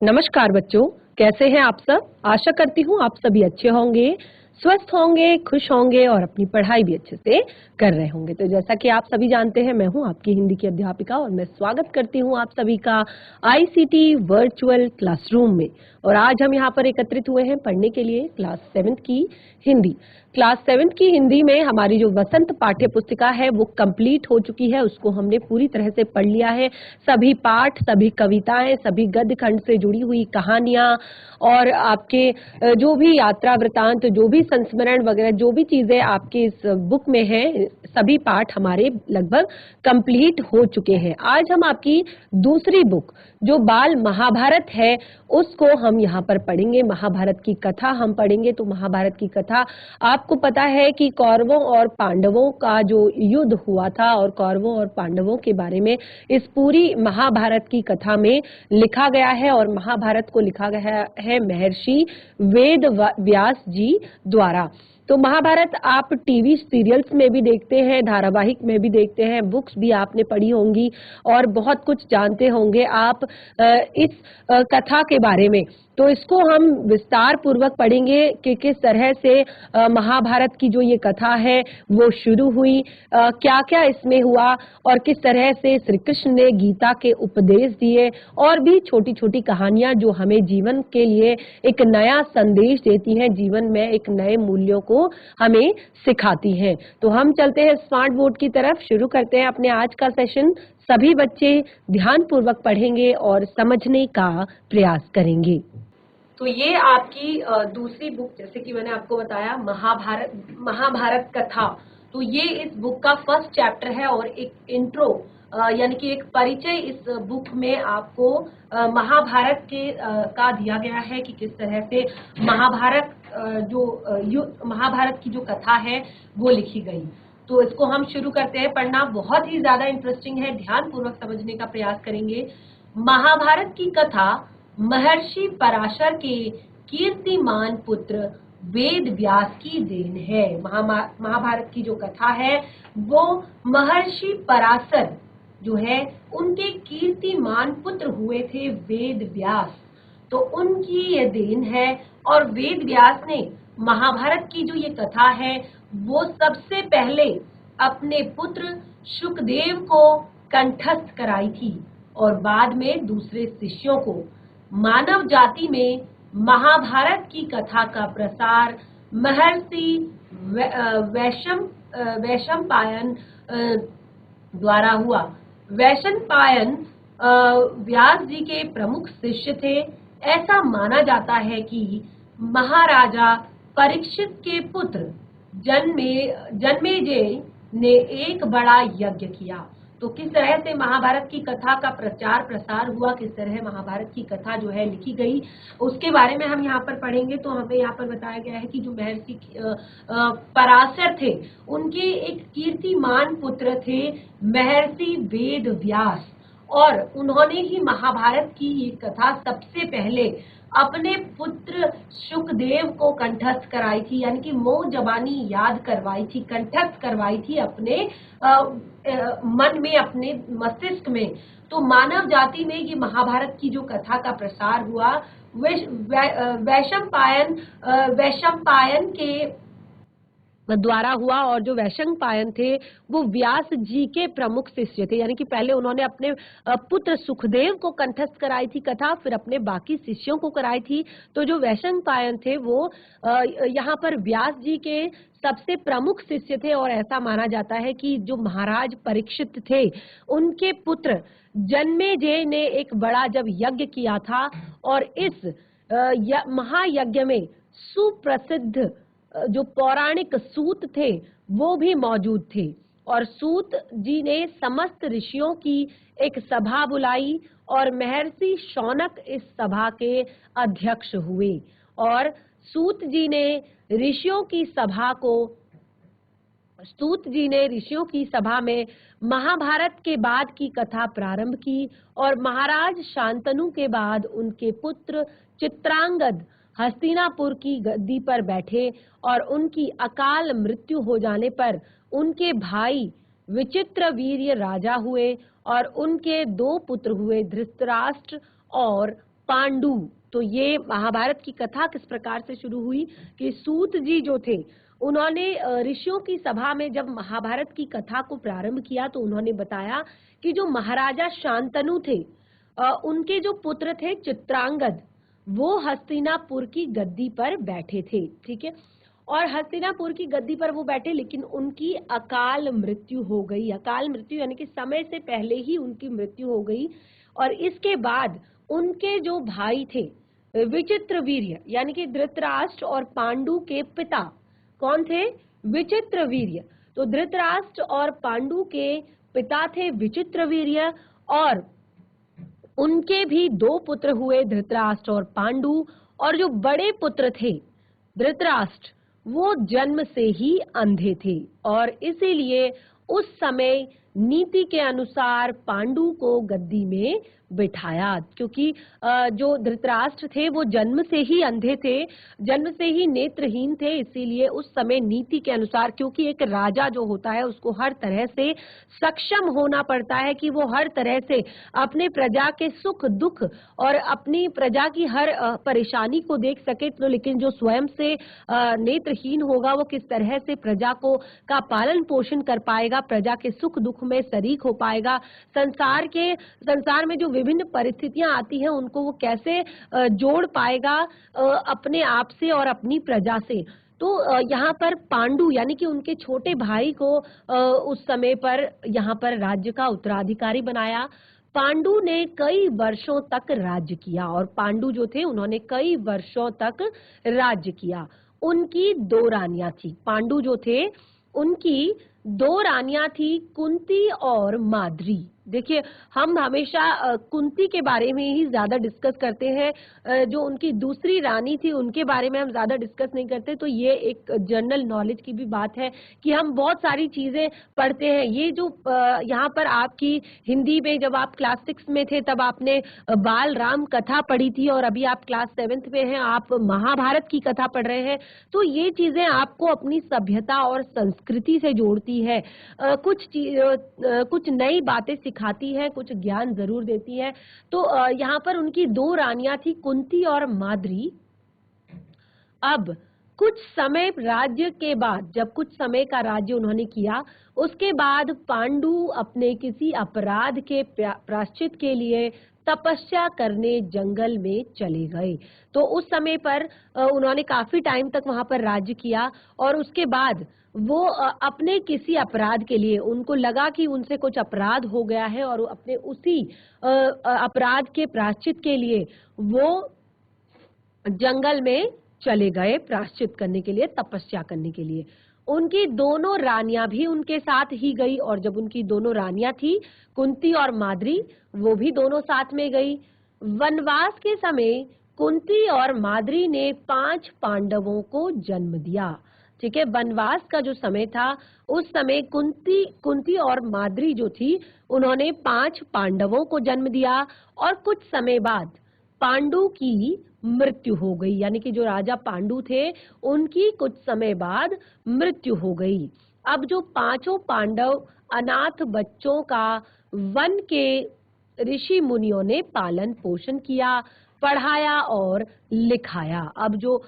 नमस्कार बच्चों, कैसे हैं आप सब। आशा करती हूँ आप सभी अच्छे होंगे, स्वस्थ होंगे, खुश होंगे और अपनी पढ़ाई भी अच्छे से कर रहे होंगे। तो जैसा कि आप सभी जानते हैं, मैं हूँ आपकी हिंदी की अध्यापिका और मैं स्वागत करती हूँ आप सभी का आईसीटी वर्चुअल क्लासरूम में। और आज हम यहाँ पर एकत्रित हुए हैं पढ़ने के लिए क्लास 7th की हिंदी। क्लास 7th की हिंदी में हमारी जो वसंत पाठ्य पुस्तिका है वो कंप्लीट हो चुकी है, उसको हमने पूरी तरह से पढ़ लिया है। सभी पाठ, सभी कविताएं, सभी गद्य खंड से जुड़ी हुई कहानियां और आपके जो भी यात्रा वृतांत, जो भी संस्मरण वगैरह, जो भी चीजें आपके इस बुक में है, सभी पाठ हमारे लगभग कंप्लीट हो चुके हैं। आज हम आपकी दूसरी बुक जो बाल महाभारत है उसको हम यहाँ पर पढ़ेंगे। महाभारत की कथा हम पढ़ेंगे। तो महाभारत की कथा, आपको पता है कि कौरवों और पांडवों का जो युद्ध हुआ था और कौरवों और पांडवों के बारे में इस पूरी महाभारत की कथा में लिखा गया है। और महाभारत को लिखा गया है महर्षि वेद व्यास जी द्वारा। तो महाभारत आप टीवी सीरियल्स में भी देखते हैं, धारावाहिक में भी देखते हैं, बुक्स भी आपने पढ़ी होंगी और बहुत कुछ जानते होंगे आप इस कथा के बारे में। तो इसको हम विस्तार पूर्वक पढ़ेंगे कि किस तरह से महाभारत की जो ये कथा है वो शुरू हुई, क्या क्या इसमें हुआ और किस तरह से श्री कृष्ण ने गीता के उपदेश दिए और भी छोटी छोटी कहानियां जो हमें जीवन के लिए एक नया संदेश देती हैं, जीवन में एक नए मूल्यों को हमें सिखाती हैं। तो हम चलते हैं स्मार्ट बोर्ड की तरफ, शुरू करते हैं अपने आज का सेशन। सभी बच्चे ध्यान पूर्वक पढ़ेंगे और समझने का प्रयास करेंगे। तो ये आपकी दूसरी बुक, जैसे कि मैंने आपको बताया, महाभारत कथा। तो ये इस बुक का फर्स्ट चैप्टर है और एक इंट्रो यानी कि एक परिचय इस बुक में आपको महाभारत के का दिया गया है कि किस तरह से महाभारत महाभारत की जो कथा है वो लिखी गई। तो इसको हम शुरू करते हैं पढ़ना। बहुत ही ज्यादा इंटरेस्टिंग है, ध्यान पूर्वक समझने का प्रयास करेंगे। महाभारत की कथा महर्षि पराशर के कीर्तिमान पुत्र वेद व्यास की देन है। महाभारत की जो कथा है वो महर्षि पराशर जो है उनके कीर्तिमान पुत्र हुए थे वेद व्यास, तो उनकी ये देन है। और वेद व्यास ने महाभारत की जो ये कथा है वो सबसे पहले अपने पुत्र शुकदेव को कंठस्थ कराई थी और बाद में दूसरे शिष्यों को। मानव जाति में महाभारत की कथा का प्रसार महर्षि वैशंपायन द्वारा हुआ। वैशंपायन व्यास जी के प्रमुख शिष्य थे। ऐसा माना जाता है कि महाराजा परीक्षित के पुत्र जन्मेजय ने एक बड़ा यज्ञ किया। तो किस तरह से महाभारत की कथा का प्रचार प्रसार हुआ, किस तरह महाभारत की कथा जो है लिखी गई, उसके बारे में हम यहाँ पर पढ़ेंगे। तो हमें यहाँ पर बताया गया है कि जो महर्षि पराशर थे उनके एक कीर्तिमान पुत्र थे महर्षि वेद व्यास, और उन्होंने ही महाभारत की ये कथा सबसे पहले अपने पुत्र शुकदेव को कंठस्थ कराई थी, यानी कि मुंह जबानी याद करवाई थी, कंठस्थ करवाई थी अपने मन में, अपने मस्तिष्क में। तो मानव जाति में ये महाभारत की जो कथा का प्रसार हुआ वैशंपायन के द्वारा हुआ। और जो वैशंपायन थे वो व्यास जी के प्रमुख शिष्य थे, यानी कि पहले उन्होंने अपने पुत्र सुखदेव को कंठस्थ कराई थी कथा, फिर अपने बाकी शिष्यों को कराई थी। तो जो वैशंपायन थे वो यहाँ पर व्यास जी के सबसे प्रमुख शिष्य थे। और ऐसा माना जाता है कि जो महाराज परीक्षित थे उनके पुत्र जन्मेजय ने एक बड़ा जब यज्ञ किया था और इस महायज्ञ में सुप्रसिद्ध जो पौराणिक सूत थे वो भी मौजूद थे। और सूत जी ने समस्त ऋषियों की एक सभा बुलाई और महर्षि शौनक इस सभा के अध्यक्ष हुए। और सूत जी ने ऋषियों की सभा में महाभारत के बाद की कथा प्रारंभ की। और महाराज शांतनु के बाद उनके पुत्र चित्रांगद हस्तिनापुर की गद्दी पर बैठे और उनकी अकाल मृत्यु हो जाने पर उनके भाई विचित्रवीर्य राजा हुए और उनके 2 पुत्र हुए, धृतराष्ट्र और पांडु। तो ये महाभारत की कथा किस प्रकार से शुरू हुई कि सूत जी जो थे उन्होंने ऋषियों की सभा में जब महाभारत की कथा को प्रारंभ किया तो उन्होंने बताया कि जो महाराजा शांतनु थे उनके जो पुत्र थे चित्रांगद, वो हस्तिनापुर की गद्दी पर बैठे थे। ठीक है, और हस्तिनापुर की गद्दी पर वो बैठे, लेकिन उनकी अकाल मृत्यु हो गई। अकाल मृत्यु यानी कि समय से पहले ही उनकी मृत्यु हो गई। और इसके बाद उनके जो भाई थे विचित्रवीर्य, यानी कि धृतराष्ट्र और पांडु के पिता कौन थे? विचित्रवीर्य। तो धृतराष्ट्र और पांडु के पिता थे विचित्रवीर्य, और उनके भी दो पुत्र हुए, धृतराष्ट्र और पांडु। और जो बड़े पुत्र थे धृतराष्ट्र, वो जन्म से ही अंधे थे, और इसीलिए उस समय नीति के अनुसार पांडु को गद्दी में बिठाया, क्योंकि जो धृतराष्ट्र थे वो जन्म से ही अंधे थे, जन्म से ही नेत्रहीन थे। इसीलिए उस समय नीति के अनुसार, क्योंकि एक राजा जो होता है उसको हर तरह से सक्षम होना पड़ता है कि वो हर तरह से अपने प्रजा के सुख दुख और अपनी प्रजा की हर परेशानी को देख सके। तो लेकिन जो स्वयं से नेत्रहीन होगा वो किस तरह से प्रजा को का पालन पोषण कर पाएगा, प्रजा के सुख दुख में शरीक हो पाएगा, संसार में जो विभिन्न परिस्थितियां आती हैं उनको वो कैसे जोड़ पाएगा अपने आप से और अपनी प्रजा से। तो यहाँ पर पांडु यानी कि उनके छोटे भाई को उस समय पर यहाँ पर राज्य का उत्तराधिकारी बनाया। पांडु ने कई वर्षों तक राज्य किया, और पांडु जो थे उन्होंने कई वर्षों तक राज्य किया। उनकी दो रानियां थी। पांडु जो थे उनकी दो रानियां थी, कुंती और माद्री। देखिए, हम हमेशा कुंती के बारे में ही ज्यादा डिस्कस करते हैं, जो उनकी दूसरी रानी थी उनके बारे में हम ज्यादा डिस्कस नहीं करते। तो ये एक जनरल नॉलेज की भी बात है कि हम बहुत सारी चीजें पढ़ते हैं। ये जो यहाँ पर आपकी हिंदी में जब आप क्लास 6 में थे तब आपने बाल राम कथा पढ़ी थी, और अभी आप क्लास 7th में हैं, आप महाभारत की कथा पढ़ रहे हैं। तो ये चीजें आपको अपनी सभ्यता और संस्कृति से जोड़ती है, कुछ नई बातें सिखाती है, कुछ ज्ञान जरूर देती है। तो यहाँ पर उनकी दो रानियां थी, कुंती और माद्री। अब कुछ समय राज्य के बाद, जब कुछ समय का राज्य उन्होंने किया, उसके बाद पांडु अपने किसी अपराध के प्रायश्चित के लिए तपस्या करने जंगल में चले गए। तो उस समय पर उन्होंने काफी टाइम तक वहां पर राज्य किया, और उसके बाद वो अपने किसी अपराध के लिए, उनको लगा कि उनसे कुछ अपराध हो गया है, और अपने उसी अपराध के प्रायश्चित के लिए वो जंगल में चले गए प्रायश्चित करने के लिए, तपस्या करने के लिए। उनकी दोनों रानियां भी उनके साथ ही गई, और जब उनकी दोनों रानियां थी कुंती और माद्री, वो भी दोनों साथ में गई। वनवास के समय कुंती और माद्री ने 5 पांडवों को जन्म दिया। ठीक है, वनवास का जो समय था उस समय कुंती और माद्री जो थी उन्होंने 5 पांडवों को जन्म दिया, और कुछ समय बाद पांडु की मृत्यु हो गई, यानी कि जो राजा पांडु थे उनकी कुछ समय बाद मृत्यु हो गई। अब जो 5 पांडव अनाथ बच्चों का वन के ऋषि मुनियों ने पालन पोषण किया, पढ़ाया और लिखाया। अब जो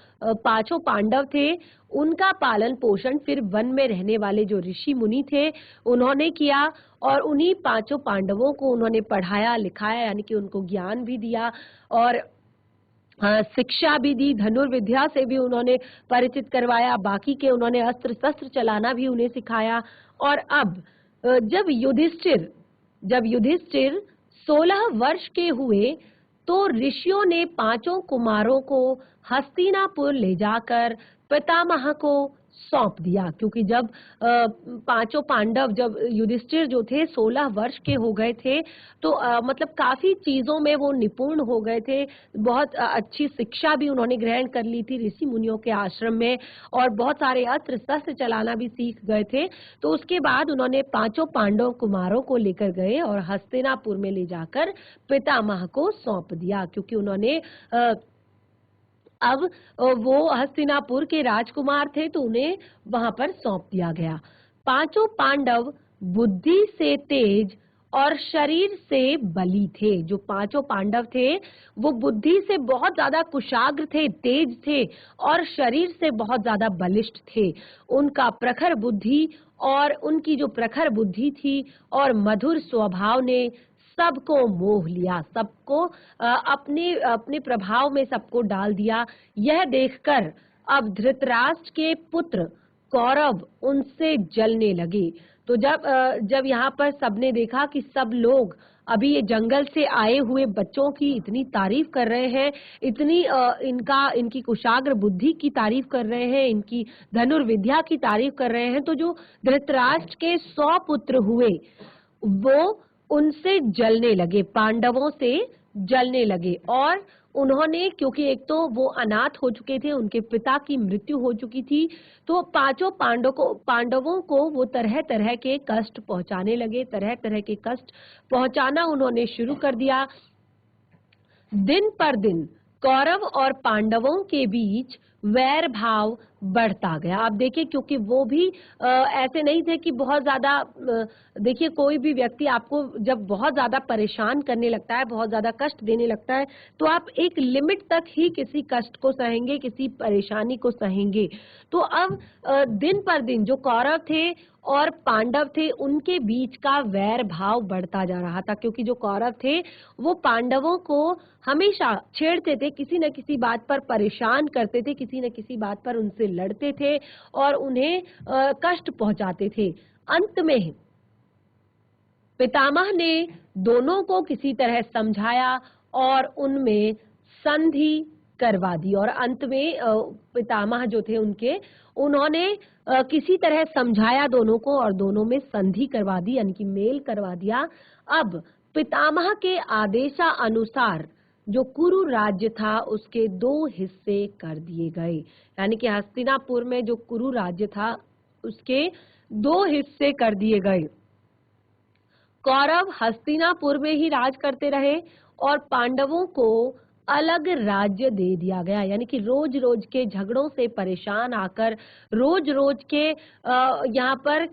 5 पांडव थे उनका पालन पोषण फिर वन में रहने वाले जो ऋषि मुनि थे उन्होंने किया, और उन्हीं 5 पांडवों को उन्होंने पढ़ाया लिखाया, यानी कि उनको ज्ञान भी दिया और शिक्षा भी दी, धनुर्विद्या से भी उन्होंने परिचित करवाया, बाकी के उन्होंने अस्त्र शस्त्र चलाना भी उन्हें सिखाया। और अब जब युधिष्ठिर 16 वर्ष के हुए तो ऋषियों ने 5 कुमारों को हस्तिनापुर ले जाकर पितामह को सौंप दिया, क्योंकि जब 5 पांडव, जब युधिष्ठिर जो थे 16 वर्ष के हो गए थे, तो मतलब काफी चीजों में वो निपुण हो गए थे, बहुत अच्छी शिक्षा भी उन्होंने ग्रहण कर ली थी ऋषि मुनियों के आश्रम में, और बहुत सारे अस्त्र शस्त्र चलाना भी सीख गए थे। तो उसके बाद उन्होंने 5 पांडव कुमारों को लेकर गए और हस्तिनापुर में ले जाकर पितामह को सौंप दिया, क्योंकि उन्होंने अब वो हस्तिनापुर के राजकुमार थे तो उन्हें वहां पर सौंप दिया गया। 5 पांडव बुद्धि से तेज और शरीर से बली थे। जो पांचों पांडव थे वो बुद्धि से बहुत ज्यादा कुशाग्र थे, तेज थे और शरीर से बहुत ज्यादा बलिष्ठ थे। उनका प्रखर बुद्धि और उनकी जो प्रखर बुद्धि थी और मधुर स्वभाव ने सबको मोह लिया, सबको अपने अपने प्रभाव में सबको डाल दिया। यह देखकर अब धृतराष्ट्र के पुत्र कौरव उनसे जलने लगे। तो जब यहाँ पर सबने देखा कि सब लोग अभी ये जंगल से आए हुए बच्चों की इतनी तारीफ कर रहे हैं, इतनी इनकी कुशाग्र बुद्धि की तारीफ कर रहे हैं, इनकी धनुर्विद्या की तारीफ कर रहे हैं, तो जो धृतराष्ट्र के 100 पुत्र हुए वो उनसे जलने लगे, पांडवों से जलने लगे। और उन्होंने, क्योंकि एक तो वो अनाथ हो चुके थे, उनके पिता की मृत्यु हो चुकी थी, तो पांचों पांडवों को वो तरह तरह के कष्ट पहुंचाने लगे, तरह तरह के कष्ट पहुंचाना उन्होंने शुरू कर दिया। दिन पर दिन कौरव और पांडवों के बीच वैर भाव बढ़ता गया। आप देखिए, क्योंकि वो भी ऐसे नहीं थे कि बहुत ज्यादा, देखिए कोई भी व्यक्ति आपको जब बहुत ज्यादा परेशान करने लगता है, बहुत ज्यादा कष्ट देने लगता है, तो आप एक लिमिट तक ही किसी कष्ट को सहेंगे, किसी परेशानी को सहेंगे। तो अब दिन पर दिन जो कौरव थे और पांडव थे उनके बीच का वैर भाव बढ़ता जा रहा था, क्योंकि जो कौरव थे वो पांडवों को हमेशा छेड़ते थे, किसी न किसी बात पर परेशान करते थे, किसी न किसी बात पर उनसे लड़ते थे और उन्हें कष्ट पहुंचाते थे। अंत में पितामह ने दोनों को किसी तरह समझाया और उनमें संधि करवा दी। और अंत में पितामह जो थे उन्होंने किसी तरह समझाया दोनों को और दोनों में संधि करवा दी, यानी कि मेल करवा दिया। अब पितामह के आदेशा अनुसार जो कुरु राज्य था उसके 2 हिस्से कर दिए गए, यानी कि हस्तिनापुर में जो कुरु राज्य था उसके 2 हिस्से कर दिए गए। कौरव हस्तिनापुर में ही राज करते रहे और पांडवों को अलग राज्य दे दिया गया, यानी कि रोज रोज के झगड़ों से परेशान आकर, रोज रोज के यहाँ पर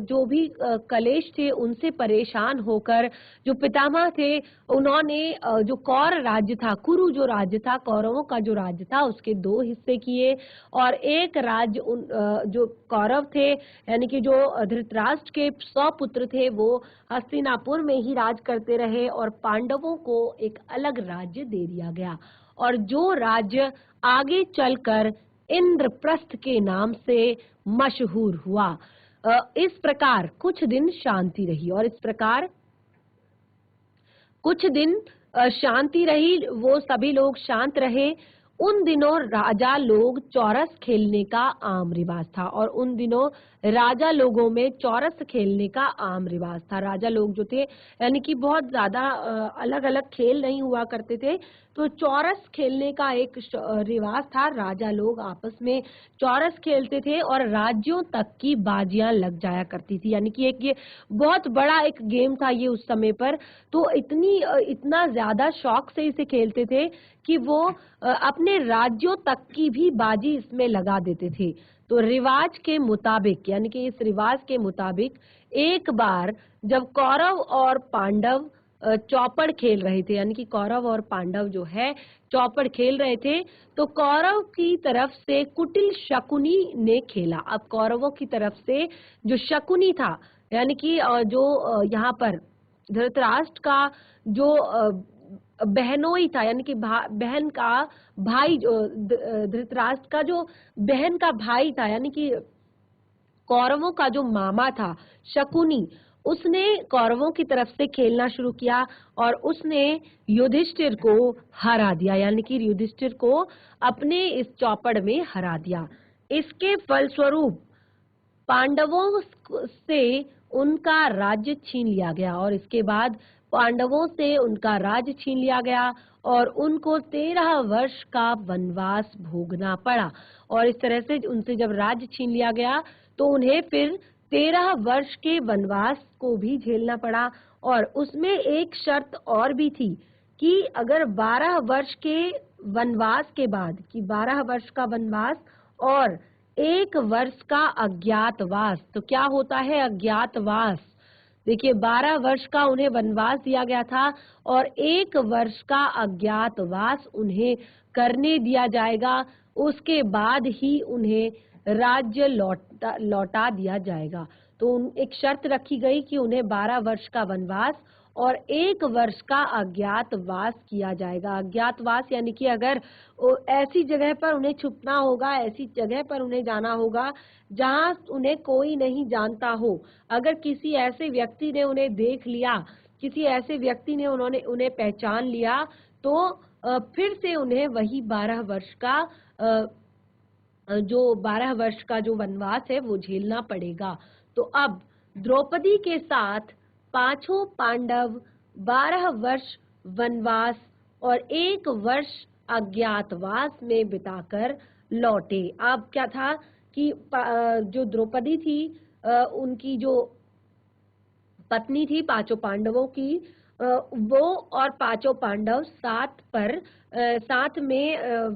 जो भी कलेश थे उनसे परेशान होकर जो पितामह थे उन्होंने जो कौर राज्य था, कुरु जो राज्य था, कौरवों का जो राज्य था उसके 2 हिस्से किए और एक राज्य जो कौरव थे, यानी कि जो धृतराष्ट्र के 100 पुत्र थे वो हस्तिनापुर में ही राज करते रहे और पांडवों को एक अलग राज्य दे दिया गया। और जो राज्य आगे चलकर इंद्रप्रस्थ के नाम से मशहूर हुआ। इस प्रकार कुछ दिन शांति रही और इस प्रकार कुछ दिन शांति रही, वो सभी लोग शांत रहे। उन दिनों राजा लोग चौरस खेलने का आम रिवाज था और उन दिनों राजा लोगों में चौरस खेलने का आम रिवाज था। राजा लोग जो थे, यानी कि बहुत ज्यादा अलग अलग खेल नहीं हुआ करते थे, तो चौरस खेलने का एक रिवाज था। राजा लोग आपस में चौरस खेलते थे और राज्यों तक की बाजियां लग जाया करती थी, यानी कि एक ये बहुत बड़ा एक गेम था ये उस समय पर। तो इतना ज्यादा शौक से इसे खेलते थे कि वो अपने राज्यों तक की भी बाजी इसमें लगा देते थे। तो रिवाज के मुताबिक, यानी कि इस रिवाज के मुताबिक एक बार जब कौरव और पांडव चौपड़ खेल रहे थे, यानी कि कौरव और पांडव जो है चौपड़ खेल रहे थे, तो कौरव की तरफ से कुटिल शकुनी ने खेला। अब कौरवों की तरफ से जो शकुनी था, यानी कि जो यहाँ पर धृतराष्ट्र का जो बहनोई था, यानी कि बहन का भाई, जो धृतराष्ट्र का जो बहन का भाई था, यानी कि कौरवों का जो मामा था शकुनी, उसने कौरवों की तरफ से खेलना शुरू किया और उसने युधिष्ठिर को हरा दिया, यानी कि युधिष्ठिर को अपने इस चौपड़ में हरा दिया। इसके फलस्वरूप पांडवों से उनका राज्य छीन लिया गया और इसके बाद पांडवों से उनका राज्य छीन लिया गया और उनको 13 वर्ष का वनवास भोगना पड़ा। और इस तरह से उनसे जब राज्य छीन लिया गया तो उन्हें फिर 13 वर्ष के वनवास को भी झेलना पड़ा। और उसमें एक शर्त और भी थी कि अगर 12 वर्ष के वनवास के बाद, कि 12 वर्ष का वनवास और 1 वर्ष का अज्ञातवास, तो क्या होता है अज्ञातवास? देखिए 12 वर्ष का उन्हें वनवास दिया गया था और 1 वर्ष का अज्ञातवास उन्हें करने दिया जाएगा। उसके बाद ही उन्हें राज्य लौटा दिया जाएगा। तो एक शर्त रखी गई कि उन्हें 12 वर्ष का वनवास और 1 वर्ष का अज्ञातवास किया जाएगा। अज्ञातवास यानी कि अगर ऐसी जगह पर उन्हें छुपना होगा, ऐसी जगह पर उन्हें जाना होगा जहां उन्हें कोई नहीं जानता हो। अगर किसी ऐसे व्यक्ति ने उन्हें देख लिया, किसी ऐसे व्यक्ति ने उन्हें पहचान लिया, तो फिर से उन्हें वही 12 वर्ष का जो 12 वर्ष का जो वनवास है वो झेलना पड़ेगा। तो अब द्रौपदी के साथ पांचों पांडव 12 वर्ष वनवास और 1 वर्ष अज्ञातवास में बिताकर लौटे। अब क्या था कि जो द्रौपदी थी, उनकी जो पत्नी थी पांचों पांडवों की, वो और पांचों पांडव साथ में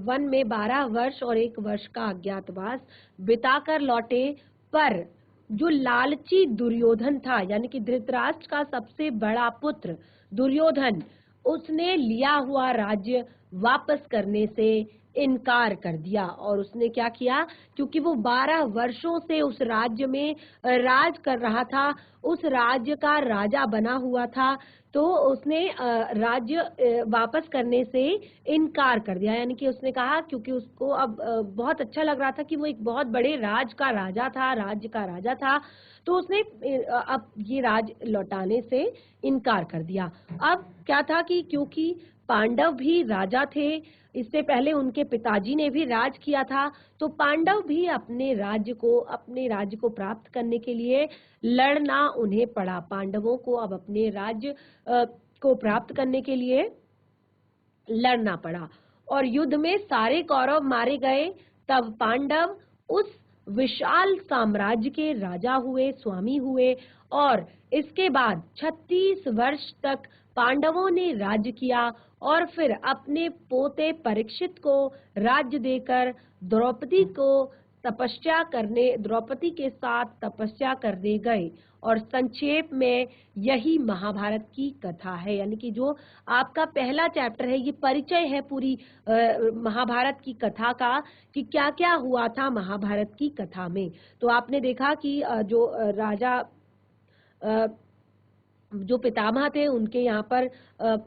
वन में 12 वर्ष और 1 वर्ष का अज्ञातवास बिताकर लौटे। पर जो लालची दुर्योधन था, यानी कि धृतराष्ट्र का सबसे बड़ा पुत्र दुर्योधन, उसने लिया हुआ राज्य वापस करने से इनकार कर दिया। और उसने क्या किया, क्योंकि वो 12 वर्षों से उस राज्य में राज कर रहा था, उस राज्य का राजा बना हुआ था, तो उसने राज्य वापस करने से इनकार कर दिया। यानी कि उसने कहा, क्योंकि उसको अब बहुत अच्छा लग रहा था कि वो एक बहुत बड़े राज्य का राजा था, तो उसने अब ये राज लौटाने से इनकार कर दिया। अब क्या था कि क्योंकि पांडव भी राजा थे, इससे पहले उनके पिताजी ने भी राज किया था, तो पांडव भी अपने राज्य को प्राप्त करने के लिए लड़ना उन्हें पड़ा। पांडवों को अब अपने राज्य को प्राप्त करने के लिए लड़ना पड़ा और युद्ध में सारे कौरव मारे गए। तब पांडव उस विशाल साम्राज्य के राजा हुए, स्वामी हुए और इसके बाद 36 वर्ष तक पांडवों ने राज्य किया और फिर अपने पोते परीक्षित को राज्य देकर द्रौपदी के साथ तपस्या करने गए। और संक्षेप में यही महाभारत की कथा है। यानी कि जो आपका पहला चैप्टर है, ये परिचय है पूरी महाभारत की कथा का कि क्या क्या हुआ था महाभारत की कथा में। तो आपने देखा कि जो राजा जो पितामह थे, उनके यहाँ पर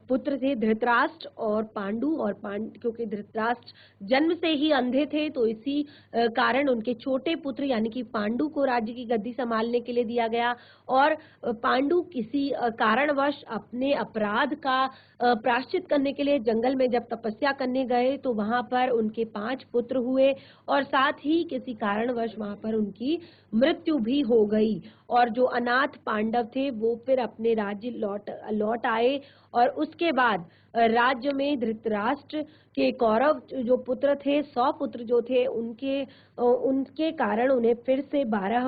पुत्र थे धृतराष्ट्र और पांडु। और क्योंकि धृतराष्ट्र जन्म से ही अंधे थे, तो इसी कारण उनके छोटे पुत्र यानी कि पांडु को राज्य की गद्दी संभालने के लिए दिया गया। और पांडु किसी कारणवश अपने अपराध का प्रायश्चित करने के लिए जंगल में जब तपस्या करने गए, तो वहां पर उनके 5 पुत्र हुए और साथ ही किसी कारणवश वहां पर उनकी मृत्यु भी हो गई। और जो अनाथ पांडव थे वो फिर अपने राज्य लौट आए और उसके बाद राज्य में धृतराष्ट्र के कौरव जो पुत्र थे, 100 पुत्र जो थे, उनके कारण उन्हें फिर से 12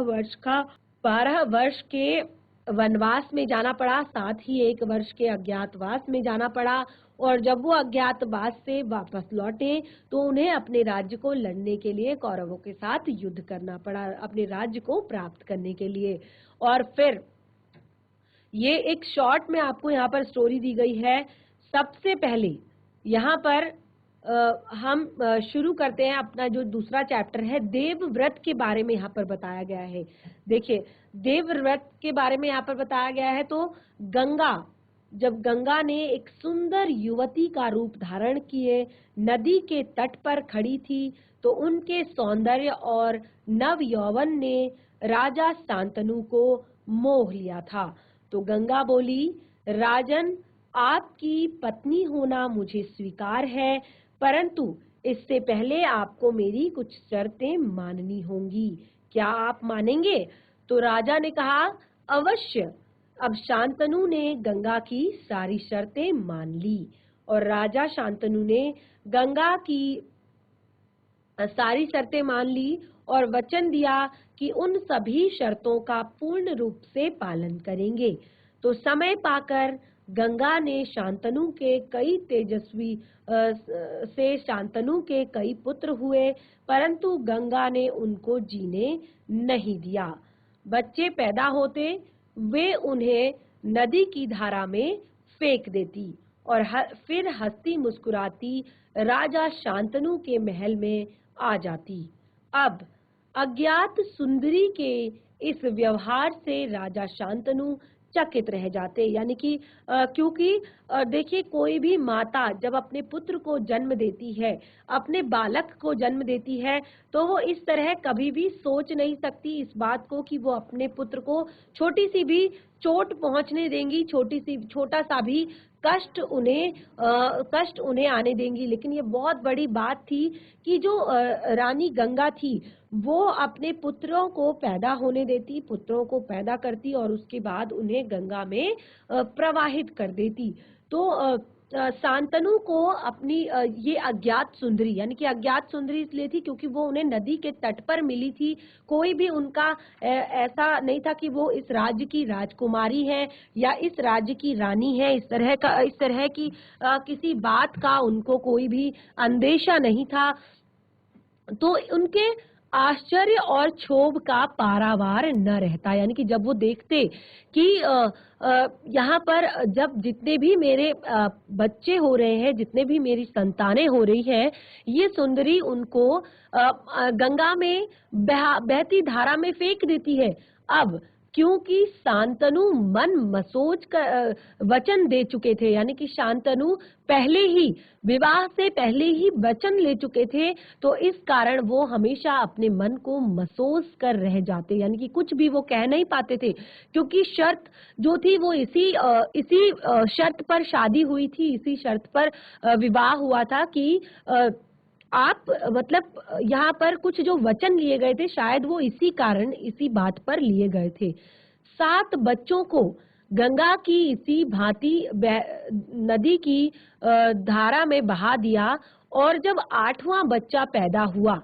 वर्ष के वनवास में जाना पड़ा, साथ ही 1 वर्ष के अज्ञातवास में जाना पड़ा। और जब वो अज्ञातवास से वापस लौटे तो उन्हें अपने राज्य को लड़ने के लिए कौरवों के साथ युद्ध करना पड़ा, अपने राज्य को प्राप्त करने के लिए। और फिर ये एक शॉर्ट में आपको यहाँ पर स्टोरी दी गई है। सबसे पहले यहाँ पर हम शुरू करते हैं अपना जो दूसरा चैप्टर है, देवव्रत के बारे में यहाँ पर बताया गया है। देखिए देवव्रत के बारे में यहाँ पर बताया गया है। तो जब गंगा ने एक सुंदर युवती का रूप धारण किए नदी के तट पर खड़ी थी, तो उनके सौंदर्य और नव यौवन ने राजा शांतनु को मोह लिया था। तो गंगा बोली, राजन, आपकी पत्नी होना मुझे स्वीकार है, परंतु इससे पहले आपको मेरी कुछ शर्तें माननी होंगी। क्या आप मानेंगे? तो राजा ने कहा, अवश्य। अब शांतनु ने गंगा की सारी शर्तें मान ली और राजा शांतनु ने गंगा की सारी शर्तें मान ली और वचन दिया कि उन सभी शर्तों का पूर्ण रूप से पालन करेंगे। तो समय पाकर गंगा ने शांतनु के कई पुत्र हुए, परंतु गंगा ने उनको जीने नहीं दिया। बच्चे पैदा होते वे उन्हें नदी की धारा में फेंक देती और फिर हंसती मुस्कुराती राजा शांतनु के महल में आ जाती। अब अज्ञात सुंदरी के इस व्यवहार से राजा शांतनु चकित रह जाते, यानी कि क्योंकि देखिए, कोई भी माता जब अपने पुत्र को जन्म देती है, अपने बालक को जन्म देती है, तो वो इस तरह कभी भी सोच नहीं सकती इस बात को कि वो अपने पुत्र को छोटी सी भी चोट पहुंचने देंगी, छोटा सा भी कष्ट उन्हें आने देंगी। लेकिन ये बहुत बड़ी बात थी कि जो रानी गंगा थी, वो अपने पुत्रों को पैदा होने देती, पुत्रों को पैदा करती और उसके बाद उन्हें गंगा में प्रवाहित कर देती। तो शांतनु को अपनी ये अज्ञात सुंदरी, यानी कि अज्ञात सुंदरी इसलिए थी क्योंकि वो उन्हें नदी के तट पर मिली थी। कोई भी उनका ऐसा नहीं था कि वो इस राज्य की राजकुमारी है या इस राज्य की रानी है, इस तरह की किसी बात का उनको कोई भी अंदेशा नहीं था। तो उनके आश्चर्य और क्षोभ का पारावार न रहता, यानी कि जब वो देखते कि यहाँ पर जब जितने भी मेरे बच्चे हो रहे हैं, जितने भी मेरी संतानें हो रही हैं, ये सुंदरी उनको गंगा में बहती धारा में फेंक देती है। अब क्योंकि शांतनु मन मसोच कर वचन दे चुके थे, यानी कि शांतनु पहले ही विवाह से पहले ही वचन ले चुके थे, तो इस कारण वो हमेशा अपने मन को मसोस कर रह जाते, यानी कि कुछ भी वो कह नहीं पाते थे, क्योंकि शर्त जो थी वो इसी शर्त पर शादी हुई थी, इसी शर्त पर विवाह हुआ था कि आप मतलब यहाँ पर कुछ जो वचन लिए गए थे, शायद वो इसी कारण, इसी बात पर लिए गए थे। 7 बच्चों को गंगा की इसी भांति नदी की धारा में बहा दिया और जब 8वां बच्चा पैदा हुआ,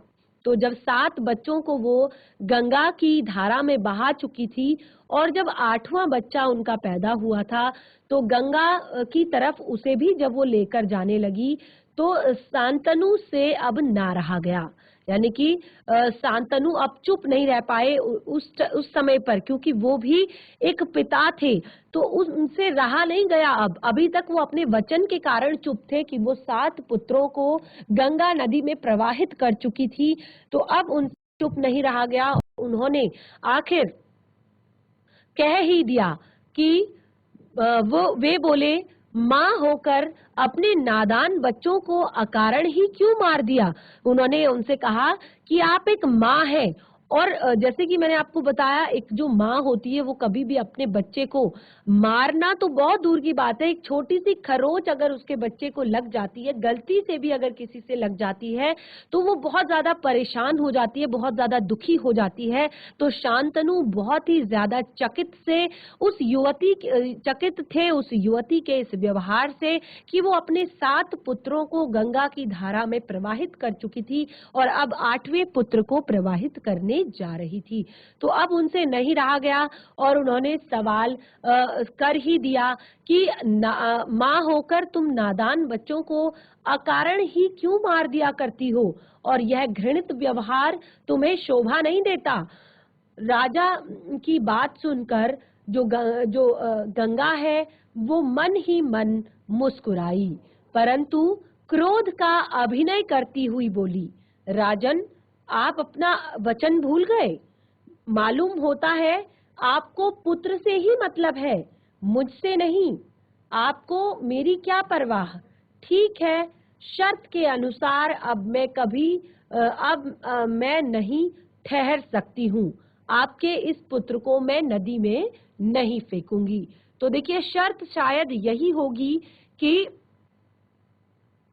तो जब 7 बच्चों को वो गंगा की धारा में बहा चुकी थी और जब 8वां बच्चा उनका पैदा हुआ था, तो गंगा की तरफ उसे भी जब वो लेकर जाने लगी, तो शांतनु से अब ना रहा गया, यानी कि शांतनु अब चुप नहीं रह पाए उस समय पर, क्योंकि वो भी एक पिता थे, तो उनसे रहा नहीं गया। अब अभी तक वो अपने वचन के कारण चुप थे कि वो 7 पुत्रों को गंगा नदी में प्रवाहित कर चुकी थी, तो अब उनसे चुप नहीं रहा गया। उन्होंने आखिर कह ही दिया कि वे बोले, माँ होकर अपने नादान बच्चों को अकारण ही क्यों मार दिया। उन्होंने उनसे कहा कि आप एक माँ हैं और जैसे कि मैंने आपको बताया, एक जो माँ होती है वो कभी भी अपने बच्चे को मारना तो बहुत दूर की बात है, एक छोटी सी खरोच अगर उसके बच्चे को लग जाती है, गलती से भी अगर किसी से लग जाती है, तो वो बहुत ज्यादा परेशान हो जाती है, बहुत ज्यादा दुखी हो जाती है। तो शांतनु बहुत ही ज्यादा चकित थे उस युवती के इस व्यवहार से कि वो अपने 7 पुत्रों को गंगा की धारा में प्रवाहित कर चुकी थी और अब 8वें पुत्र को प्रवाहित करने जा रही थी। तो अब उनसे नहीं रहा गया और उन्होंने सवाल कर ही दिया कि माँ होकर तुम नादान बच्चों को अकारण ही क्यों मार दिया करती हो और यह घृणित व्यवहार तुम्हें शोभा नहीं देता। राजा की बात सुनकर जो गंगा है वो मन ही मन मुस्कुराई, परंतु क्रोध का अभिनय करती हुई बोली, राजन, आप अपना वचन भूल गए। मालूम होता है आपको पुत्र से ही मतलब है, मुझसे नहीं। आपको मेरी क्या परवाह। ठीक है, शर्त के अनुसार अब मैं नहीं ठहर सकती हूँ। आपके इस पुत्र को मैं नदी में नहीं फेंकूंगी। तो देखिए, शर्त शायद यही होगी कि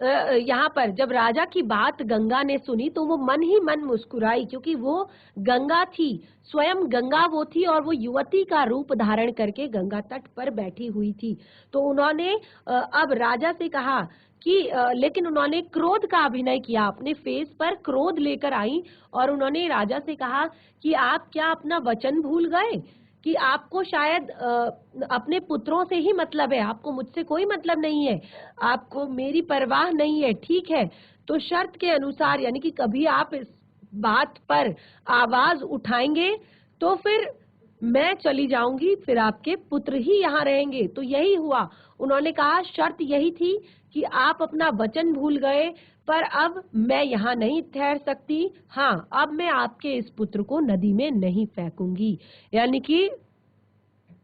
यहाँ पर जब राजा की बात गंगा ने सुनी तो वो मन ही मन मुस्कुराई, क्योंकि वो गंगा थी, स्वयं गंगा वो थी और वो युवती का रूप धारण करके गंगा तट पर बैठी हुई थी। तो उन्होंने अब राजा से कहा कि लेकिन उन्होंने क्रोध का अभिनय किया, अपने फेस पर क्रोध लेकर आई और उन्होंने राजा से कहा कि आप क्या अपना वचन भूल गए कि आपको शायद अपने पुत्रों से ही मतलब है, आपको मुझसे कोई मतलब नहीं है, आपको मेरी परवाह नहीं है। ठीक है, तो शर्त के अनुसार, यानी कि कभी आप इस बात पर आवाज उठाएंगे तो फिर मैं चली जाऊंगी, फिर आपके पुत्र ही यहाँ रहेंगे। तो यही हुआ। उन्होंने कहा शर्त यही थी कि आप अपना वचन भूल गए, पर अब मैं यहाँ नहीं ठहर सकती। हाँ, अब मैं आपके इस पुत्र को नदी में नहीं फेंकूंगी, यानी कि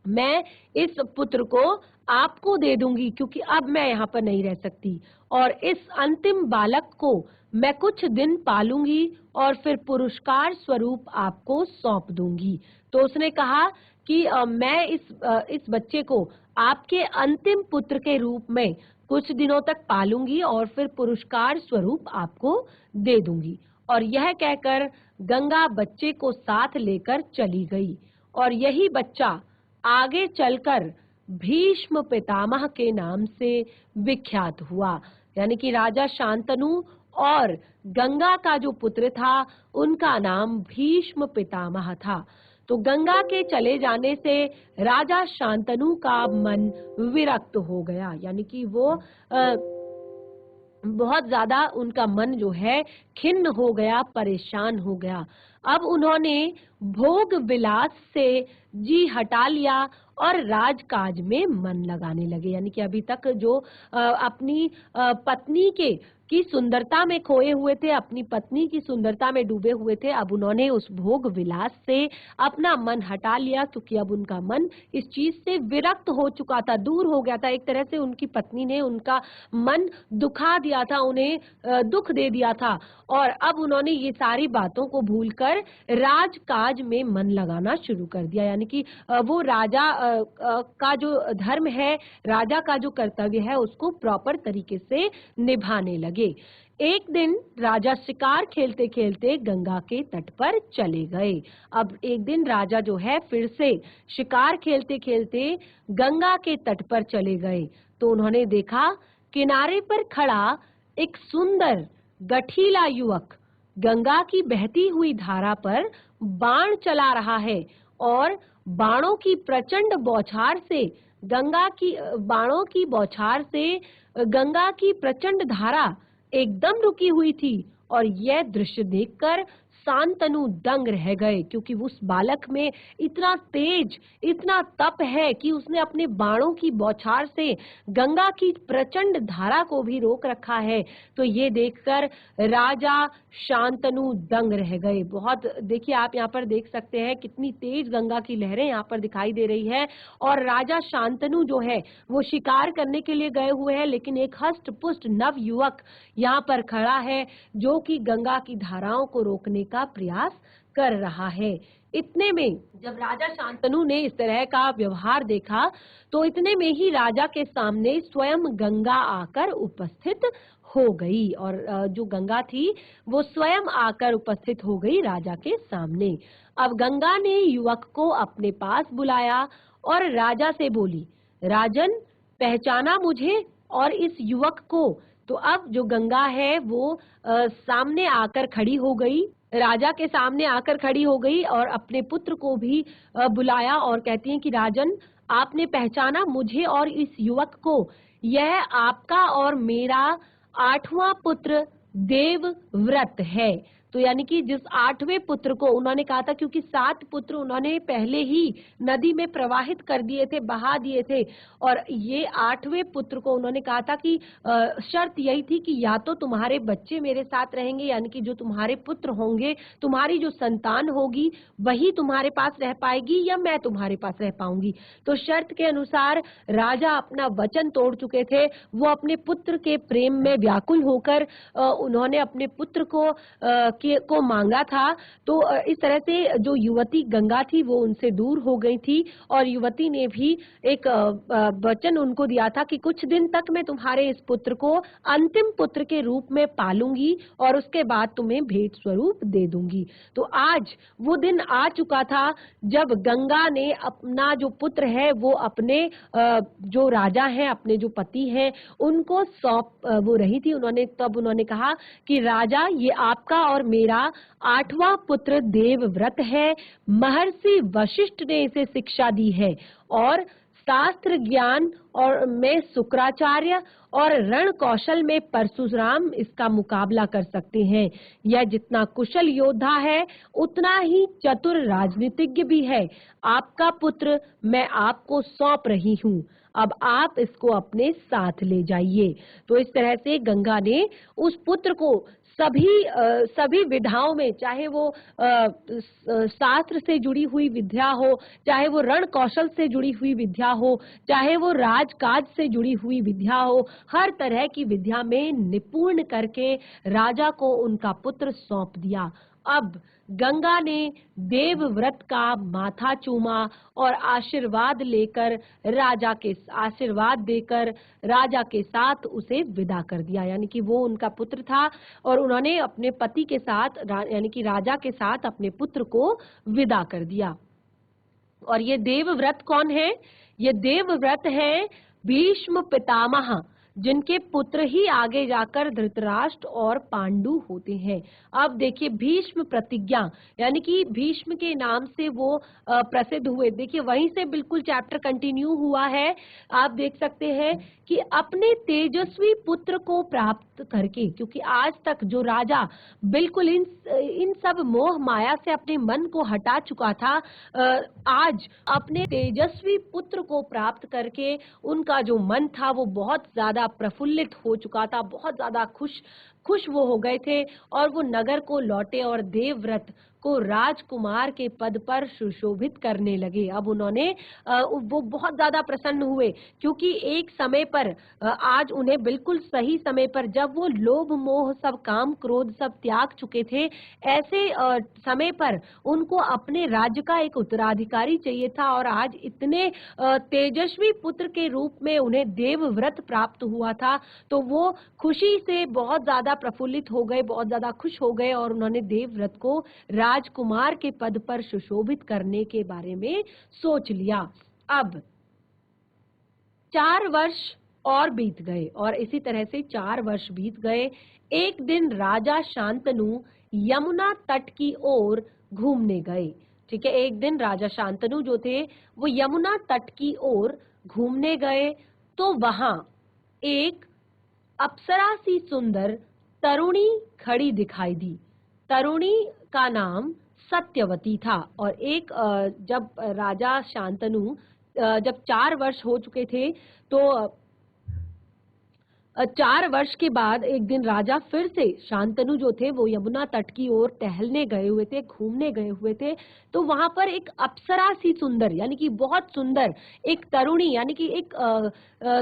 मैं इस पुत्र को आपको दे दूंगी, क्योंकि अब मैं यहाँ पर नहीं रह सकती। और इस अंतिम बालक को मैं कुछ दिन पालूंगी और फिर पुरस्कार स्वरूप आपको सौंप दूंगी। तो उसने कहा कि मैं इस बच्चे को आपके अंतिम पुत्र के रूप में कुछ दिनों तक पालूंगी और फिर पुरस्कार स्वरूप आपको दे दूंगी। और यह कहकर गंगा बच्चे को साथ लेकर चली गई। और यही बच्चा आगे चलकर भीष्म पितामह के नाम से विख्यात हुआ। यानी कि राजा शांतनु और गंगा का जो पुत्र था उनका नाम भीष्म पितामह था। तो गंगा के चले जाने से राजा शांतनु का मन विरक्त हो गया, यानी कि वो बहुत ज्यादा उनका मन जो है खिन्न हो गया, परेशान हो गया। अब उन्होंने भोग विलास से जी हटा लिया और राजकाज में मन लगाने लगे। यानी कि अभी तक जो अपनी पत्नी की सुंदरता में खोए हुए थे, अपनी पत्नी की सुंदरता में डूबे हुए थे, अब उन्होंने उस भोग विलास से अपना मन हटा लिया, क्योंकि अब उनका मन इस चीज से विरक्त हो चुका था, दूर हो गया था। एक तरह से उनकी पत्नी ने उनका मन दुखा दिया था, उन्हें दुख दे दिया था। और अब उन्होंने ये सारी बातों को भूलकर राजकाज में मन लगाना शुरू कर दिया। यानी कि वो राजा का जो धर्म है, राजा का जो कर्तव्य है, उसको प्रॉपर तरीके से निभाने लगे। एक दिन राजा शिकार खेलते खेलते गंगा के तट पर चले गए। अब एक दिन राजा जो है फिर से शिकार खेलते खेलते गंगा के तट पर चले गए। तो उन्होंने देखा किनारे पर खड़ा एक सुंदर गठीला युवक गंगा की बहती हुई धारा पर बाण चला रहा है, और बाणों की प्रचंड बौछार से बाणों की बौछार से गंगा की प्रचंड धारा एकदम रुकी हुई थी। और यह दृश्य देखकर शांतनु दंग रह गए, क्योंकि उस बालक में इतना तेज, इतना तप है कि उसने अपने बाणों की बौछार से गंगा की प्रचंड धारा को भी रोक रखा है। तो ये देखकर राजा शांतनु दंग रह गए। बहुत देखिए, आप यहाँ पर देख सकते हैं कितनी तेज गंगा की लहरें यहाँ पर दिखाई दे रही है। और राजा शांतनु जो है वो शिकार करने के लिए गए हुए हैं, लेकिन एक हष्ट पुष्ट नव युवक यहाँ पर खड़ा है जो कि गंगा की धाराओं को रोकने का प्रयास कर रहा है। इतने में जब राजा शांतनु ने इस तरह का व्यवहार देखा, तो इतने में ही राजा के सामने स्वयं गंगा आकर उपस्थित हो गई। और जो गंगा थी वो स्वयं आकर उपस्थित हो गई राजा के सामने। अब गंगा ने युवक को अपने पास बुलाया और राजा से बोली, राजन, पहचाना मुझे और इस युवक को? तो अब जो गंगा है वो सामने आकर खड़ी हो गई, राजा के सामने आकर खड़ी हो गई और अपने पुत्र को भी बुलाया और कहती हैं कि राजन, आपने पहचाना मुझे और इस युवक को? यह आपका और मेरा 8वां पुत्र देवव्रत है। तो यानी कि जिस 8वें पुत्र को उन्होंने कहा था, क्योंकि 7 पुत्र उन्होंने पहले ही नदी में प्रवाहित कर दिए थे, बहा दिए थे, और ये 8वें पुत्र को उन्होंने कहा था कि शर्त यही थी कि या तो तुम्हारे बच्चे मेरे साथ रहेंगे, यानी कि जो तुम्हारे पुत्र होंगे, तुम्हारी जो संतान होगी वही तुम्हारे पास रह पाएगी, या मैं तुम्हारे पास रह पाऊंगी। तो शर्त के अनुसार राजा अपना वचन तोड़ चुके थे। वो अपने पुत्र के प्रेम में व्याकुल होकर उन्होंने अपने पुत्र को मांगा था। तो इस तरह से जो युवती गंगा थी वो उनसे दूर हो गई थी, और युवती ने भी एक वचन उनको दिया था कि कुछ दिन तक मैं तुम्हारे इस पुत्र को अंतिम पुत्र के रूप में पालूंगी और उसके बाद तुम्हें भेंट स्वरूप दे दूंगी। तो आज वो दिन आ चुका था जब गंगा ने अपना जो पुत्र है वो अपने जो राजा हैं, अपने जो पति हैं, उनको सौंप वो रही थी। उन्होंने कहा कि राजा, ये आपका और मेरा 8वां पुत्र देवव्रत है। महर्षि वशिष्ठ ने इसे शिक्षा दी है, और शास्त्र ज्ञान और में शुक्राचार्य और रण कौशल में परशुराम इसका मुकाबला कर सकते हैं। यह जितना कुशल योद्धा है उतना ही चतुर राजनीतिज्ञ भी है। आपका पुत्र मैं आपको सौंप रही हूँ, अब आप इसको अपने साथ ले जाइए। तो इस तरह से गंगा ने उस पुत्र को सभी विधाओं में, चाहे वो शास्त्र से जुड़ी हुई विद्या हो, चाहे वो रण कौशल से जुड़ी हुई विद्या हो, चाहे वो राजकाज से जुड़ी हुई विद्या हो, हर तरह की विद्या में निपुण करके राजा को उनका पुत्र सौंप दिया। अब गंगा ने देवव्रत का माथा चूमा और आशीर्वाद देकर राजा के साथ उसे विदा कर दिया। यानी कि वो उनका पुत्र था और उन्होंने अपने पति के साथ यानी कि राजा के साथ अपने पुत्र को विदा कर दिया। और ये देवव्रत कौन है? ये देवव्रत है भीष्म पितामह, जिनके पुत्र ही आगे जाकर धृतराष्ट्र और पांडु होते हैं। अब देखिए भीष्म प्रतिज्ञा, यानी कि भीष्म के नाम से वो प्रसिद्ध हुए। देखिए वहीं से बिल्कुल चैप्टर कंटिन्यू हुआ है। आप देख सकते हैं कि अपने तेजस्वी पुत्र को प्राप्त करके, क्योंकि आज तक जो राजा बिल्कुल इन सब मोह माया से अपने मन को हटा चुका था, आज अपने तेजस्वी पुत्र को प्राप्त करके उनका जो मन था वो बहुत ज्यादा प्रफुल्लित हो चुका था, बहुत ज्यादा खुश वो हो गए थे और वो नगर को लौटे और देवव्रत को राजकुमार के पद पर सुशोभित करने लगे। अब उन्होंने वो बहुत ज्यादा प्रसन्न हुए, क्योंकि एक समय पर आज उन्हें बिल्कुल सही समय पर, जब वो लोभ मोह सब काम क्रोध सब त्याग चुके थे, ऐसे समय पर उनको अपने राज्य का एक उत्तराधिकारी चाहिए था। और आज इतने तेजस्वी पुत्र के रूप में उन्हें देवव्रत प्राप्त हुआ था, तो वो खुशी से बहुत ज्यादा प्रफुल्लित हो गए, बहुत ज्यादा खुश हो गए और उन्होंने देवव्रत को राजकुमार के पद पर सुशोभित करने के बारे में सोच लिया। अब 4 वर्ष और बीत गए और इसी तरह से 4 वर्ष बीत गए। एक दिन राजा शांतनु यमुना तट की ओर घूमने गए। ठीक है, एक दिन राजा शांतनु जो थे वो यमुना तट की ओर घूमने गए, तो वहां एक अप्सरा सी सुंदर तरुणी खड़ी दिखाई दी। तरुणी का नाम सत्यवती था। और जब राजा शांतनु जब 4 वर्ष हो चुके थे, तो 4 वर्ष के बाद एक दिन राजा फिर से, शांतनु जो थे वो यमुना तट की ओर टहलने गए हुए थे, घूमने गए हुए थे, तो वहां पर एक अप्सरा सी सुंदर, यानी कि बहुत सुंदर एक तरुणी, यानी कि एक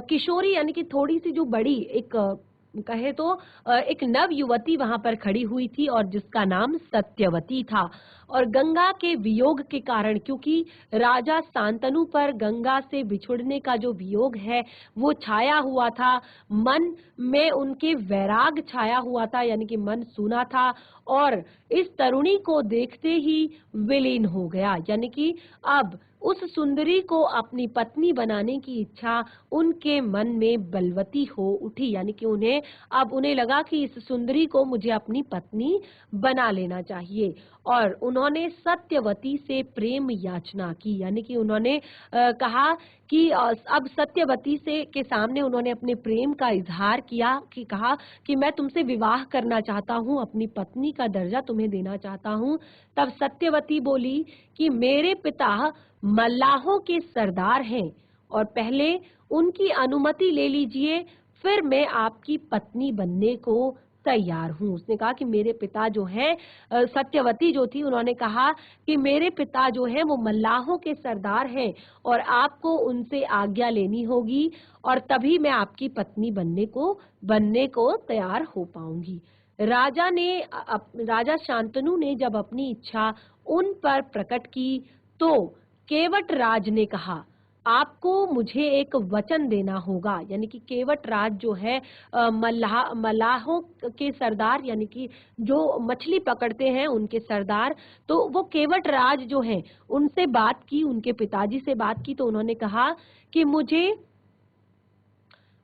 किशोरी, यानी कि थोड़ी सी जो बड़ी एक कहे तो एक नव युवती वहां पर खड़ी हुई थी और जिसका नाम सत्यवती था। और गंगा के वियोग के कारण, क्योंकि राजा शांतनु पर गंगा से बिछुड़ने का जो वियोग है वो छाया हुआ था, मन में उनके वैराग छाया हुआ था, यानी कि मन सूना था और इस तरुणी को देखते ही विलीन हो गया। यानी कि अब उस सुंदरी को अपनी पत्नी बनाने की इच्छा उनके मन में बलवती हो उठी। यानी कि उन्हें लगा कि इस सुंदरी को मुझे अपनी पत्नी बना लेना चाहिए और उन्होंने सत्यवती से प्रेम याचना की। यानी कि उन्होंने कहा कि अब सत्यवती से के सामने उन्होंने अपने प्रेम का इजहार किया, कि कहा कि मैं तुमसे विवाह करना चाहता हूँ, अपनी पत्नी का दर्जा तुम्हें देना चाहता हूँ। तब सत्यवती बोली कि मेरे पिता मल्लाहों के सरदार हैं और पहले उनकी अनुमति ले लीजिए, फिर मैं आपकी पत्नी बनने को तैयार हूँ। उसने कहा कि मेरे पिता जो हैं, सत्यवती जो थी उन्होंने कहा कि मेरे पिता जो हैं वो मल्लाहों के सरदार हैं और आपको उनसे आज्ञा लेनी होगी और तभी मैं आपकी पत्नी बनने को तैयार हो पाऊंगी। राजा शांतनु ने जब अपनी इच्छा उन पर प्रकट की तो केवट राज ने कहा, आपको मुझे एक वचन देना होगा। यानी कि केवट राज जो है मल्लाहों के सरदार, यानी कि जो मछली पकड़ते हैं उनके सरदार, तो वो केवट राज जो हैं उनसे बात की, उनके पिताजी से बात की, तो उन्होंने कहा कि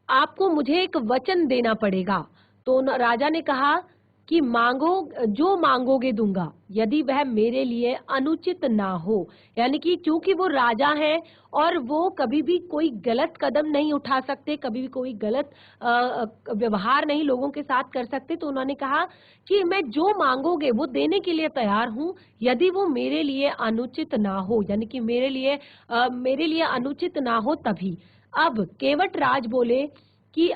आपको मुझे एक वचन देना पड़ेगा। तो राजा ने कहा कि जो मांगोगे दूंगा, यदि वह मेरे लिए अनुचित ना हो। यानी कि क्योंकि वो राजा हैं और वो कभी भी कोई गलत कदम नहीं उठा सकते, कभी भी कोई गलत व्यवहार नहीं लोगों के साथ कर सकते, तो उन्होंने कहा कि मैं जो मांगोगे वो देने के लिए तैयार हूं, यदि वो मेरे लिए अनुचित ना हो, यानी कि मेरे लिए अनुचित ना हो तभी। अब केवट राज बोले कि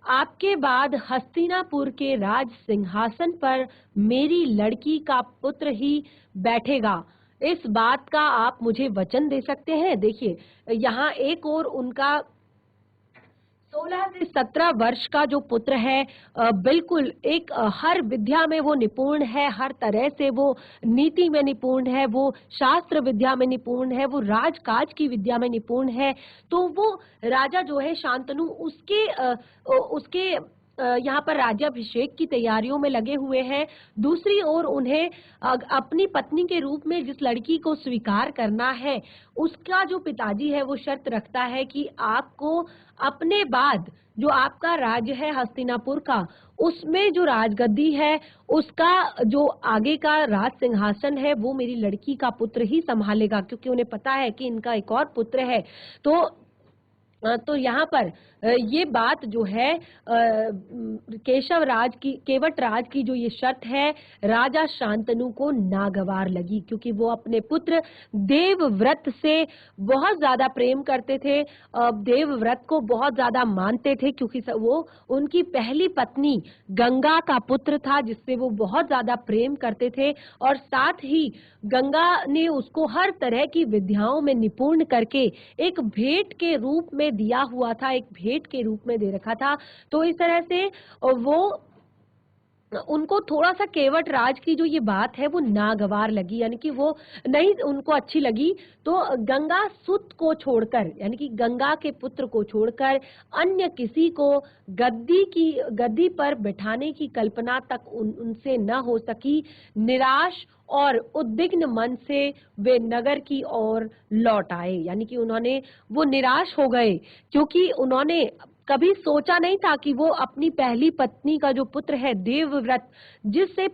आपके बाद हस्तिनापुर के राज सिंहासन पर मेरी लड़की का पुत्र ही बैठेगा। इस बात का आप मुझे वचन दे सकते हैं? देखिए, यहाँ एक और उनका 16 से 17 वर्ष का जो पुत्र है, बिल्कुल हर विद्या में वो निपुण है, हर तरह से वो नीति में निपुण है, वो शास्त्र विद्या में निपुण है, वो राजकाज की विद्या में निपुण है। तो वो राजा जो है शांतनु उसके यहाँ पर राज्याभिषेक की तैयारियों में लगे हुए हैं। दूसरी ओर उन्हें अपनी पत्नी के रूप में जिस लड़की को स्वीकार करना है, उसका जो पिताजी है वो शर्त रखता है कि आपको अपने बाद जो आपका राज्य है हस्तिनापुर का, उसमें जो राजगद्दी है, उसका जो आगे का राज सिंहासन है वो मेरी लड़की का पुत्र ही संभालेगा, क्योंकि उन्हें पता है कि इनका एक और पुत्र है। तो यहाँ पर ये बात जो है केवट राज की जो ये शर्त है, राजा शांतनु को नागवार लगी, क्योंकि वो अपने पुत्र देवव्रत से बहुत ज्यादा प्रेम करते थे, देवव्रत को बहुत ज्यादा मानते थे, क्योंकि वो उनकी पहली पत्नी गंगा का पुत्र था, जिससे वो बहुत ज्यादा प्रेम करते थे। और साथ ही गंगा ने उसको हर तरह की विद्याओं में निपुण करके एक भेंट के रूप में दिया हुआ था, एक भेंट के रूप में दे रखा था। तो इस तरह से वो उनको थोड़ा सा केवट राज की जो ये बात है वो नागवार लगी, यानी कि वो नहीं उनको अच्छी लगी। तो गंगा सुत को छोड़कर, यानी कि गंगा के पुत्र को छोड़कर अन्य किसी को गद्दी पर बैठाने की कल्पना तक उनसे न हो सकी। निराश और उद्विग्न मन से वे नगर की ओर लौट आए, यानी कि वो निराश हो गए, क्योंकि उन्होंने कभी सोचा नहीं था कि वो अपनी पहली पत्नी का जो पुत्र है देवव्रत, जिससे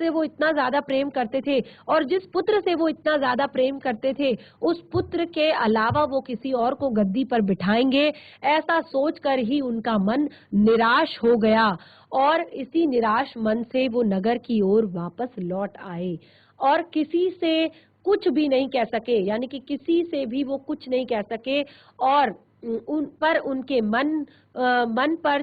वो इतना ज्यादा प्रेम करते थे और जिस पुत्र से वो इतना ज्यादा प्रेम करते थे, उस पुत्र के अलावा वो किसी और को गद्दी पर बिठाएंगे, ऐसा सोचकर ही उनका मन निराश हो गया। और इसी निराश मन से वो नगर की ओर वापस लौट आए और किसी से कुछ भी नहीं कह सके, यानी कि किसी से भी वो कुछ नहीं कह सके। और उनके मन पर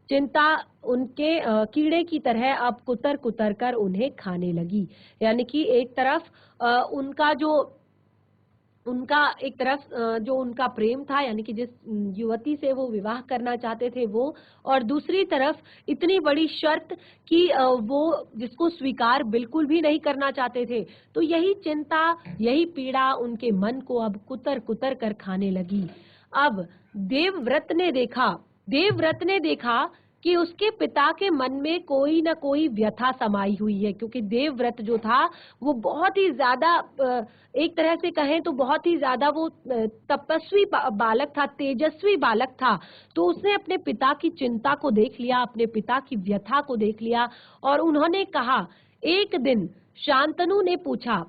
चिंता उनके कीड़े की तरह अब कुतर कुतर कर उन्हें खाने लगी। यानी कि एक तरफ जो उनका प्रेम था, यानी कि जिस युवती से वो विवाह करना चाहते थे वो, और दूसरी तरफ इतनी बड़ी शर्त कि वो जिसको स्वीकार बिल्कुल भी नहीं करना चाहते थे। तो यही चिंता, यही पीड़ा उनके मन को अब कुतर कुतर कर खाने लगी। अब देवव्रत ने देखा कि उसके पिता के मन में कोई ना कोई व्यथा समाई हुई है, क्योंकि देवव्रत जो था वो बहुत ही ज्यादा, एक तरह से कहें तो बहुत ही ज्यादा वो तपस्वी बालक था, तेजस्वी बालक था। तो उसने अपने पिता की चिंता को देख लिया, अपने पिता की व्यथा को देख लिया, और उन्होंने कहा, एक दिन शांतनु ने पूछा,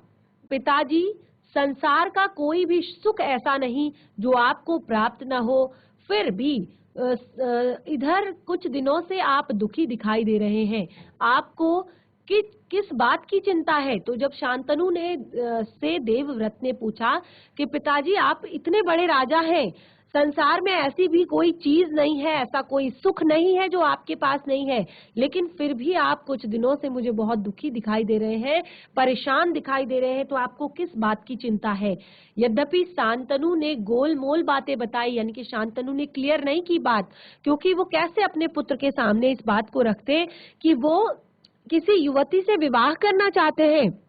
पिताजी, संसार का कोई भी सुख ऐसा नहीं जो आपको प्राप्त न हो, फिर भी इधर कुछ दिनों से आप दुखी दिखाई दे रहे हैं, आपको किस बात की चिंता है? तो जब शांतनु से देवव्रत ने पूछा कि पिताजी, आप इतने बड़े राजा हैं, संसार में ऐसी भी कोई चीज नहीं है, ऐसा कोई सुख नहीं है जो आपके पास नहीं है, लेकिन फिर भी आप कुछ दिनों से मुझे बहुत दुखी दिखाई दे रहे हैं, परेशान दिखाई दे रहे हैं, तो आपको किस बात की चिंता है? यद्यपि शांतनु ने गोलमोल बातें बताई, यानी कि शांतनु ने क्लियर नहीं की बात, क्योंकि वो कैसे अपने पुत्र के सामने इस बात को रखते कि वो किसी युवती से विवाह करना चाहते हैं,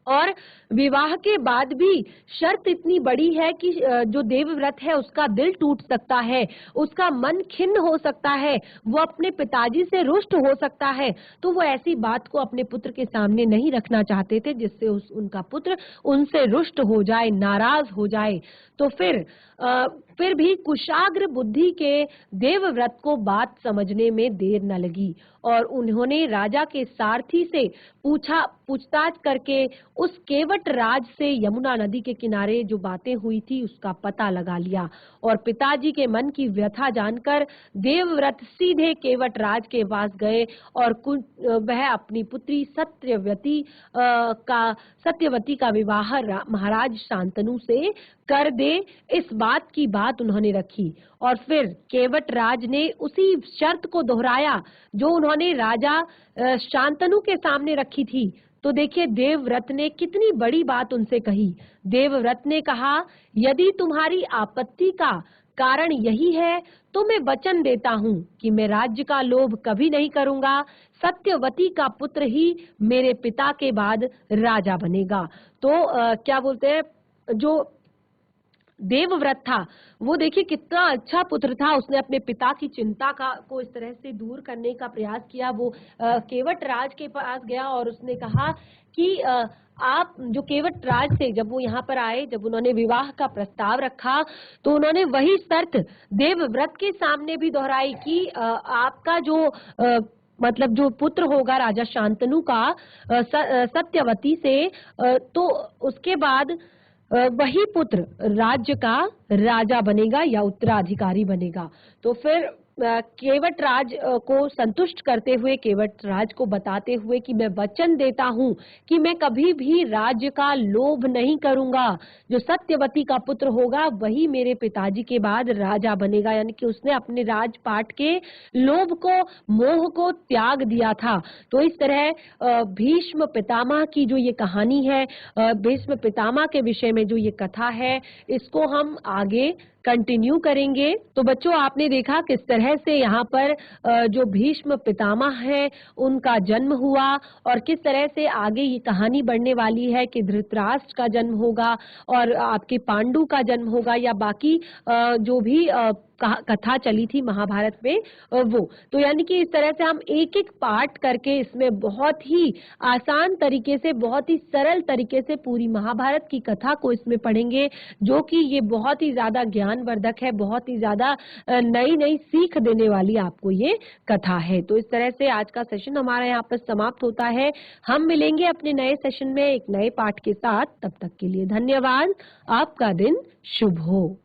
और विवाह के बाद भी शर्त इतनी बड़ी है कि जो देवव्रत है उसका दिल टूट सकता है, उसका मन खिन्न हो सकता है, वो अपने पिताजी से रुष्ट हो सकता है। तो वो ऐसी बात को अपने पुत्र के सामने नहीं रखना चाहते थे जिससे उनका पुत्र उनसे रुष्ट हो जाए, नाराज हो जाए। तो फिर फिर भी कुशाग्र बुद्धि के देवव्रत को बात समझने में देर न लगी और उन्होंने राजा के सारथी से पूछताछ करके उस केवट राज से यमुना नदी के किनारे जो बातें हुई थी उसका पता लगा लिया। और पिताजी के मन की व्यथा जानकर देवव्रत सीधे केवट राज के पास गए और वह अपनी पुत्री सत्यवती का विवाह महाराज शांतनु से कर दे, इस बात की बात उन्होंने रखी। और फिर केवट राज ने उसी शर्त को दोहराया जो उन्होंने राजा शांतनु के सामने रखी थी। तो देखिए देवव्रत ने कितनी बड़ी बात उनसे कही। देवव्रत ने कहा, यदि तुम्हारी आपत्ति का कारण यही है तो मैं वचन देता हूँ कि मैं राज्य का लोभ कभी नहीं करूंगा। सत्यवती का पुत्र ही मेरे पिता के बाद राजा बनेगा। तो क्या बोलते हैं, जो देवव्रत था वो देखिए कितना अच्छा पुत्र था। उसने अपने पिता की चिंता को इस तरह से दूर करने का प्रयास किया। वो केवट राज के पास गया और उसने कहा कि आप जो केवट राज से जब वो यहाँ पर आए, जब उन्होंने विवाह का प्रस्ताव रखा तो उन्होंने वही शर्त देवव्रत के सामने भी दोहराई कि आपका जो मतलब जो पुत्र होगा राजा शांतनु का सत्यवती से, तो उसके बाद वही पुत्र राज्य का राजा बनेगा या उत्तराधिकारी बनेगा। तो फिर केवट राज को संतुष्ट करते हुए, केवट राज को बताते हुए कि मैं वचन देता हूँ कि मैं कभी भी राज्य का लोभ नहीं करूंगा, जो सत्यवती का पुत्र होगा वही मेरे पिताजी के बाद राजा बनेगा। यानी कि उसने अपने राजपाट के लोभ को, मोह को त्याग दिया था। तो इस तरह भीष्म पितामह की जो ये कहानी है, भीष्म पितामह के विषय में जो ये कथा है, इसको हम आगे कंटिन्यू करेंगे। तो बच्चों आपने देखा किस तरह से यहाँ पर जो भीष्म पितामह है उनका जन्म हुआ और किस तरह से आगे ये कहानी बढ़ने वाली है कि धृतराष्ट्र का जन्म होगा और आपके पांडु का जन्म होगा या बाकी जो भी कथा चली थी महाभारत में वो। तो यानी कि इस तरह से हम एक एक पार्ट करके इसमें बहुत ही आसान तरीके से, बहुत ही सरल तरीके से पूरी महाभारत की कथा को इसमें पढ़ेंगे, जो कि ये बहुत ही ज्यादा ज्ञानवर्धक है, बहुत ही ज्यादा नई नई सीख देने वाली आपको ये कथा है। तो इस तरह से आज का सेशन हमारा यहाँ पर समाप्त होता है। हम मिलेंगे अपने नए सेशन में एक नए पाठ के साथ। तब तक के लिए धन्यवाद। आपका दिन शुभ हो।